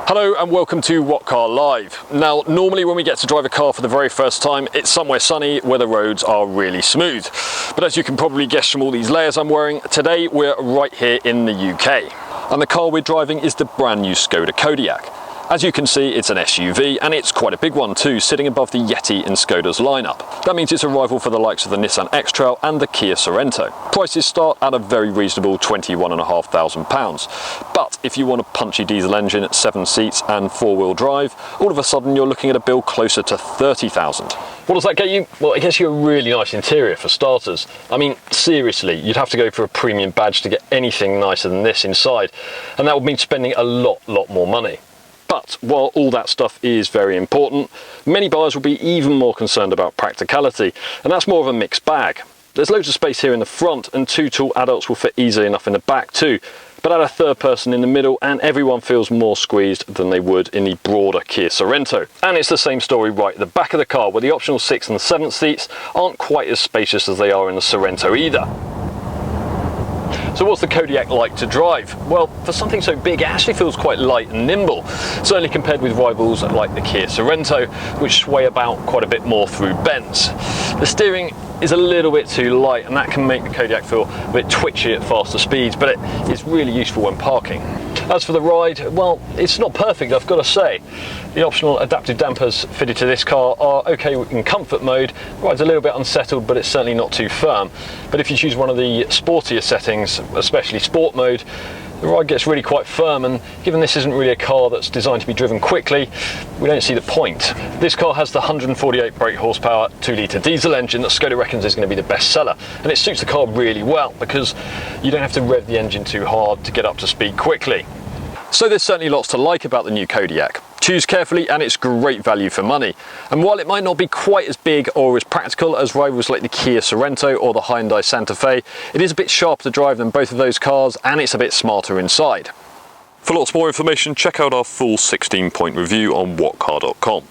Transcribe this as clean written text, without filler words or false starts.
Hello and welcome to What Car Live. Now, normally when we get to drive a car for the very first time, it's somewhere sunny where the roads are really smooth. But as you can probably guess from all these layers I'm wearing, today we're right here in the UK. And the car we're driving is the brand new Skoda Kodiaq. As you can see, it's an SUV, and it's quite a big one too, sitting above the Yeti in Skoda's lineup. That means it's a rival for the likes of the Nissan X-Trail and the Kia Sorento. Prices start at a very reasonable £21,500. But if you want a punchy diesel engine, 7 seats and 4-wheel drive, all of a sudden you're looking at a bill closer to £30,000. What does that get you? Well, it gets you a really nice interior for starters. I mean, seriously, you'd have to go for a premium badge to get anything nicer than this inside, and that would mean spending a lot more money. But while all that stuff is very important, many buyers will be even more concerned about practicality, and that's more of a mixed bag. There's loads of space here in the front, and 2 tall adults will fit easily enough in the back too, but add a third person in the middle and everyone feels more squeezed than they would in the broader Kia Sorento. And it's the same story right at the back of the car, where the optional 6th and 7th seats aren't quite as spacious as they are in the Sorento either. So what's the Kodiaq like to drive? Well, for something so big, it actually feels quite light and nimble, certainly compared with rivals like the Kia Sorento, which sway about quite a bit more through bends. The steering is a little bit too light, and that can make the Kodiaq feel a bit twitchy at faster speeds, but it is really useful when parking. As for the ride, well, it's not perfect, I've got to say. The optional adaptive dampers fitted to this car are okay in comfort mode. The ride's a little bit unsettled, but it's certainly not too firm. But if you choose one of the sportier settings, especially sport mode, the ride gets really quite firm, and given this isn't really a car that's designed to be driven quickly, we don't see the point. This car has the 148 brake horsepower 2-litre diesel engine that Skoda reckons is going to be the best seller, and it suits the car really well because you don't have to rev the engine too hard to get up to speed quickly. So there's certainly lots to like about the new Kodiaq. Choose carefully and it's great value for money. And while it might not be quite as big or as practical as rivals like the Kia Sorento or the Hyundai Santa Fe, it is a bit sharper to drive than both of those cars, and it's a bit smarter inside. For lots more information, check out our full 16-point review on whatcar.com.